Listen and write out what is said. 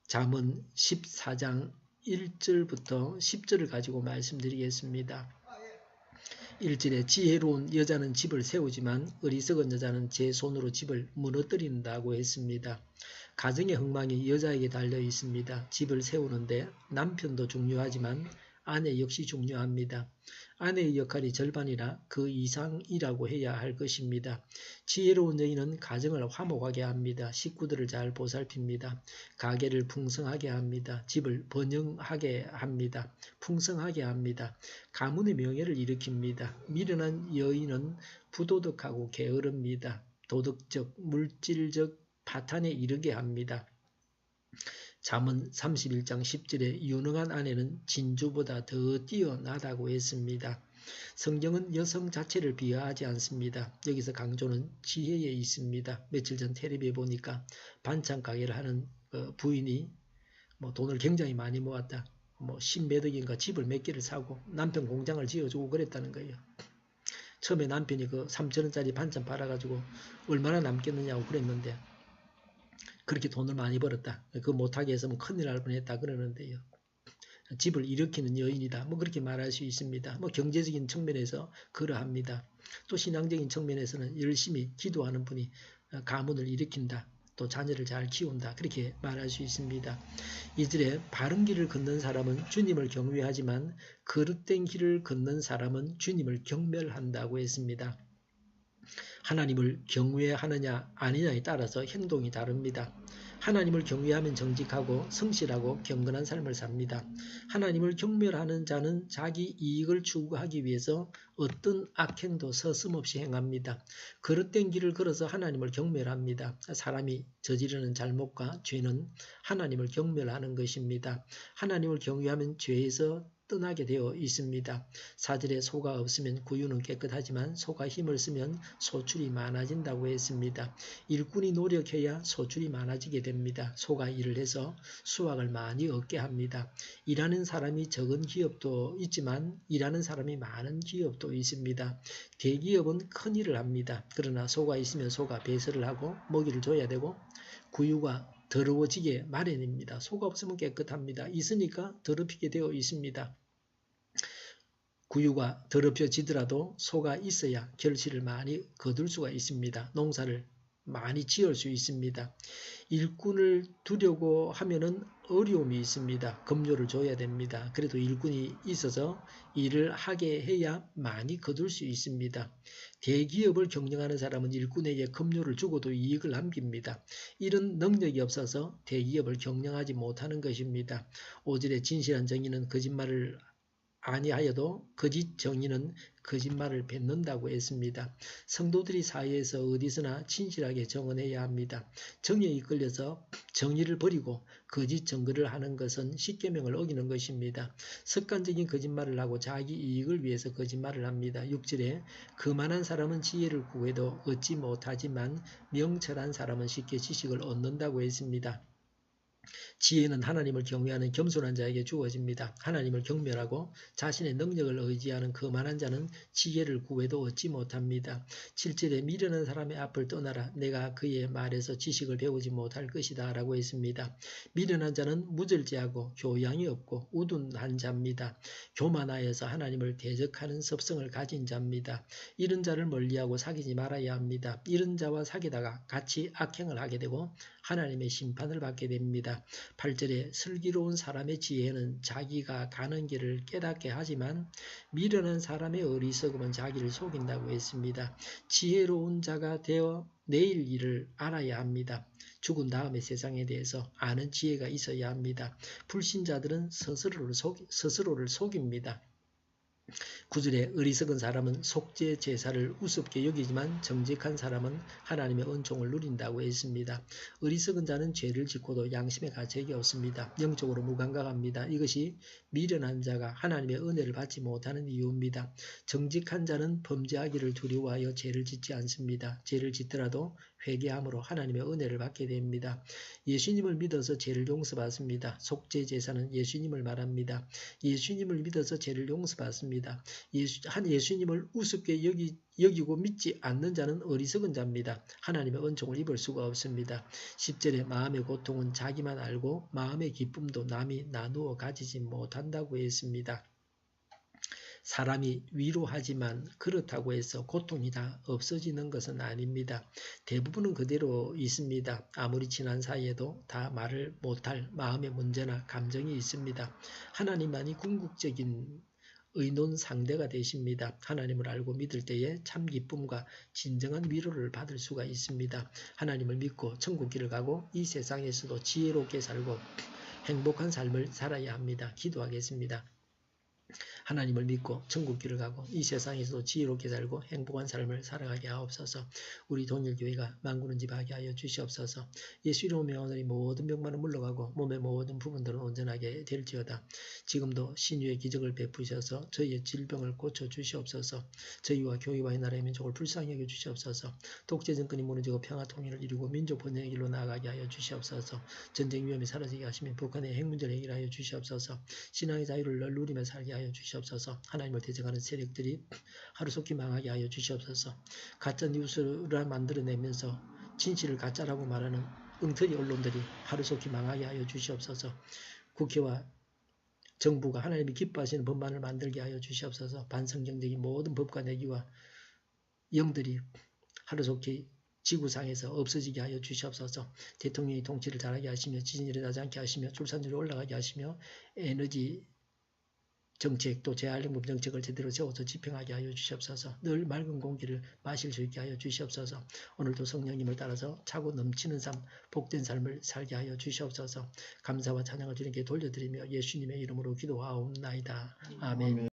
잠언 14장 1절부터 10절을 가지고 말씀드리겠습니다. 1절에 지혜로운 여자는 집을 세우지만 어리석은 여자는 제 손으로 집을 무너뜨린다고 했습니다. 가정의 흥망이 여자에게 달려 있습니다. 집을 세우는데 남편도 중요하지만 아내 역시 중요합니다. 아내의 역할이 절반이나 그 이상이라고 해야 할 것입니다. 지혜로운 여인은 가정을 화목하게 합니다. 식구들을 잘 보살핍니다. 가게를 풍성하게 합니다. 집을 번영하게 합니다. 풍성하게 합니다. 가문의 명예를 일으킵니다. 미련한 여인은 부도덕하고 게으릅니다. 도덕적, 물질적 파탄에 이르게 합니다. 잠언 31장 10절에 유능한 아내는 진주보다 더 뛰어나다고 했습니다. 성경은 여성 자체를 비하하지 않습니다. 여기서 강조는 지혜에 있습니다. 며칠 전 텔레비에 보니까 반찬 가게를 하는 부인이 돈을 굉장히 많이 모았다. 10몇 억인가 집을 몇 개를 사고 남편 공장을 지어주고 그랬다는 거예요. 처음에 남편이 그 3,000원짜리 반찬 팔아가지고 얼마나 남겠느냐고 그랬는데 그렇게 돈을 많이 벌었다. 그거 못하게 해서 큰일 날 뻔했다 그러는데요. 집을 일으키는 여인이다. 그렇게 말할 수 있습니다. 경제적인 측면에서 그러합니다. 또 신앙적인 측면에서는 열심히 기도하는 분이 가문을 일으킨다. 또 자녀를 잘 키운다. 그렇게 말할 수 있습니다. 이절에 바른 길을 걷는 사람은 주님을 경외하지만 거릇된 길을 걷는 사람은 주님을 경멸한다고 했습니다. 하나님을 경외하느냐 아니냐에 따라서 행동이 다릅니다. 하나님을 경외하면 정직하고 성실하고 경건한 삶을 삽니다. 하나님을 경멸하는 자는 자기 이익을 추구하기 위해서 어떤 악행도 서슴없이 행합니다. 거릇된 길을 걸어서 하나님을 경멸합니다. 사람이 저지르는 잘못과 죄는 하나님을 경멸하는 것입니다. 하나님을 경외하면 죄에서 떠나게 되어 있습니다. 4절에 소가 없으면 구유는 깨끗하지만 소가 힘을 쓰면 소출이 많아진다고 했습니다. 일꾼이 노력해야 소출이 많아지게 됩니다. 소가 일을 해서 수확을 많이 얻게 합니다. 일하는 사람이 적은 기업도 있지만 일하는 사람이 많은 기업도 있습니다. 대기업은 큰 일을 합니다. 그러나 소가 있으면 소가 배설을 하고 먹이를 줘야 되고 구유가 더러워지게 마련입니다. 소가 없으면 깨끗합니다. 있으니까 더럽히게 되어 있습니다. 구유가 더럽혀지더라도 소가 있어야 결실을 많이 거둘 수가 있습니다. 농사를 많이 지을 수 있습니다. 일꾼을 두려고 하면은 어려움이 있습니다. 급료를 줘야 됩니다. 그래도 일꾼이 있어서 일을 하게 해야 많이 거둘 수 있습니다. 대기업을 경영하는 사람은 일꾼에게 급료를 주고도 이익을 남깁니다. 이런 능력이 없어서 대기업을 경영하지 못하는 것입니다. 5절에 진실한 정의는 거짓말을 아니하여도 거짓 정의는 거짓말을 뱉는다고 했습니다. 성도들이 사회에서 어디서나 진실하게 정언해야 합니다. 정의에 이끌려서 정의를 버리고 거짓 증거를 하는 것은 십계명을 어기는 것입니다. 습관적인 거짓말을 하고 자기 이익을 위해서 거짓말을 합니다. 6절에 거만한 사람은 지혜를 구해도 얻지 못하지만 명철한 사람은 쉽게 지식을 얻는다고 했습니다. 지혜는 하나님을 경외하는 겸손한 자에게 주어집니다. 하나님을 경멸하고 자신의 능력을 의지하는 거만한 자는 지혜를 구해도 얻지 못합니다. 7절에 미련한 사람의 앞을 떠나라. 내가 그의 말에서 지식을 배우지 못할 것이다 라고 했습니다. 미련한 자는 무절제하고 교양이 없고 우둔한 자입니다. 교만하여서 하나님을 대적하는 습성을 가진 자입니다. 이런 자를 멀리하고 사귀지 말아야 합니다. 이런 자와 사귀다가 같이 악행을 하게 되고 하나님의 심판을 받게 됩니다. 8절에 슬기로운 사람의 지혜는 자기가 가는 길을 깨닫게 하지만 미련한 사람의 어리석음은 자기를 속인다고 했습니다. 지혜로운 자가 되어 내일 일을 알아야 합니다. 죽은 다음의 세상에 대해서 아는 지혜가 있어야 합니다. 불신자들은 스스로를 속입니다. 9절에 어리석은 사람은 속죄 제사를 우습게 여기지만 정직한 사람은 하나님의 은총을 누린다고 했습니다. 어리석은 자는 죄를 짓고도 양심의 가책이 없습니다. 영적으로 무감각합니다. 이것이 미련한 자가 하나님의 은혜를 받지 못하는 이유입니다. 정직한 자는 범죄하기를 두려워하여 죄를 짓지 않습니다. 죄를 짓더라도 회개함으로 하나님의 은혜를 받게 됩니다. 예수님을 믿어서 죄를 용서받습니다. 속죄제사는 예수님을 말합니다. 예수님을 믿어서 죄를 용서받습니다. 예수님을 우습게 여기고 믿지 않는 자는 어리석은 자입니다. 하나님의 은총을 입을 수가 없습니다. 10절에 마음의 고통은 자기만 알고 마음의 기쁨도 남이 나누어 가지지 못한다고 했습니다. 사람이 위로하지만 그렇다고 해서 고통이 다 없어지는 것은 아닙니다. 대부분은 그대로 있습니다. 아무리 친한 사이에도 다 말을 못할 마음의 문제나 감정이 있습니다. 하나님만이 궁극적인 의논 상대가 되십니다. 하나님을 알고 믿을 때에 참 기쁨과 진정한 위로를 받을 수가 있습니다. 하나님을 믿고 천국 길을 가고 이 세상에서도 지혜롭게 살고 행복한 삶을 살아야 합니다. 기도하겠습니다. 하나님을 믿고 천국 길을 가고 이 세상에서도 지혜롭게 살고 행복한 삶을 살아가게 하옵소서. 우리 동일교회가 만군을 지배하게 하여 주시옵소서. 예수 이름으로 명하노니 모든 병만은 물러가고 몸의 모든 부분들은 온전하게 될지어다. 지금도 신유의 기적을 베푸셔서 저희의 질병을 고쳐주시옵소서. 저희와 교회와 이 나라의 민족을 불쌍히 여겨 주시옵소서. 독재 정권이 무너지고 평화 통일을 이루고 민족 번영의 길로 나아가게 하여 주시옵소서. 전쟁 위험이 사라지게 하시며 북한의 핵 문제를 해결하여 주시옵소서. 신앙의 자유를 늘 누리며 살게 하여 주시옵소서. 하나님을 대적하는 세력들이 하루속히 망하게 하여 주시옵소서. 가짜 뉴스를 만들어내면서 진실을 가짜라고 말하는 엉터리 언론들이 하루속히 망하게 하여 주시옵소서. 국회와 정부가 하나님이 기뻐하시는 법만을 만들게 하여 주시옵소서. 반성경적인 모든 법과 내기와 영들이 하루속히 지구상에서 없어지게 하여 주시옵소서. 대통령이 통치를 잘하게 하시며 지진이 일어나지 않게 하시며 출산율이 올라가게 하시며 에너지 정책 또 재활용법 정책을 제대로 세워서 집행하게 하여 주시옵소서. 늘 맑은 공기를 마실 수 있게 하여 주시옵소서. 오늘도 성령님을 따라서 차고 넘치는 삶, 복된 삶을 살게 하여 주시옵소서. 감사와 찬양을 주님께 돌려드리며 예수님의 이름으로 기도하옵나이다. 아멘.